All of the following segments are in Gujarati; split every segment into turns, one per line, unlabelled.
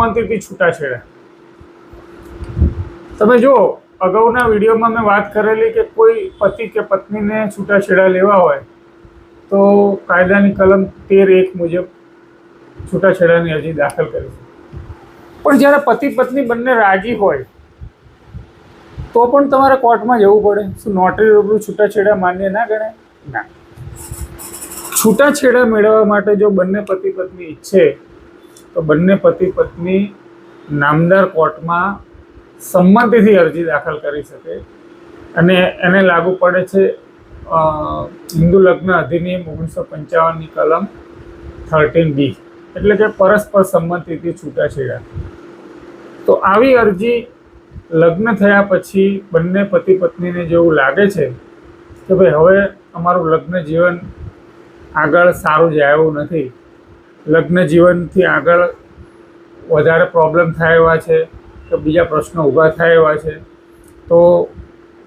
સંમતિથી છૂટાછેડા. તમે જો અગાઉના વિડીયોમાં મેં વાત કરેલી કે કોઈ પતિ કે પત્નીને છૂટાછેડા લેવા હોય તો કાયદાની કલમ 13(1) મુજબ છૂટાછેડાની અરજી દાખલ કરી છે. પણ જ્યારે પતિ પત્ની બંને રાજી હોય તો પણ તમારે કોર્ટમાં જવું પડે. શું નોટરી રૂબરૂ છૂટાછેડા માન્ય ના ગણાય? ના. છૂટાછેડા મેળવવા માટે જો બંને પતિ પત્ની ઈચ્છે તો બંને પતિ પત્ની નામદાર કોર્ટમાં સંમતિથી અરજી દાખલ કરી શકે અને એને લાગુ પડે છે હિન્દુ લગ્ન અધિનિયમ 1955ની કલમ 13B, એટલે કે પરસ્પર સંમતિથી છૂટાછેડા. તો આવી અરજી લગ્ન થયા પછી બંને પતિ પત્નીને જેવું લાગે છે કે ભાઈ હવે અમારું લગ્ન જીવન આગળ સારું જાય એવું નથી, લગ્ન જીવનથી આગળ વધારે પ્રોબ્લેમ થાય એવા છે કે બીજા પ્રશ્નો ઊભા થાય એવા છે, તો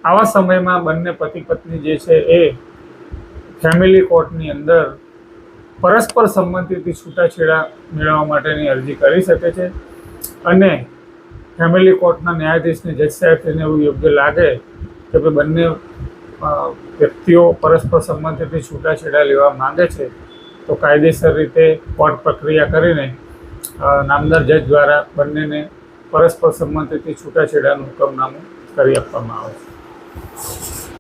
આવા સમયમાં બંને પતિ પત્ની જે છે એ ફેમિલી કોર્ટની અંદર પરસ્પર સંમતિથી છૂટાછેડા મેળવવા માટેની અરજી કરી શકે છે. અને ફેમિલી કોર્ટના ન્યાયાધીશને જજ સાહેબને એવું યોગ્ય લાગે કે ભાઈ બંને વ્યક્તિઓ પરસ્પર સંમતિથી છૂટાછેડા લેવા માંગે છે તો કાયદેસર રીતે કોર્ટ પ્રક્રિયા કરીને નામદાર જજ દ્વારા બંનેને પરસ્પર સંમતિથી છૂટાછેડાનું હુકમનામું કરી આપવામાં આવે છે.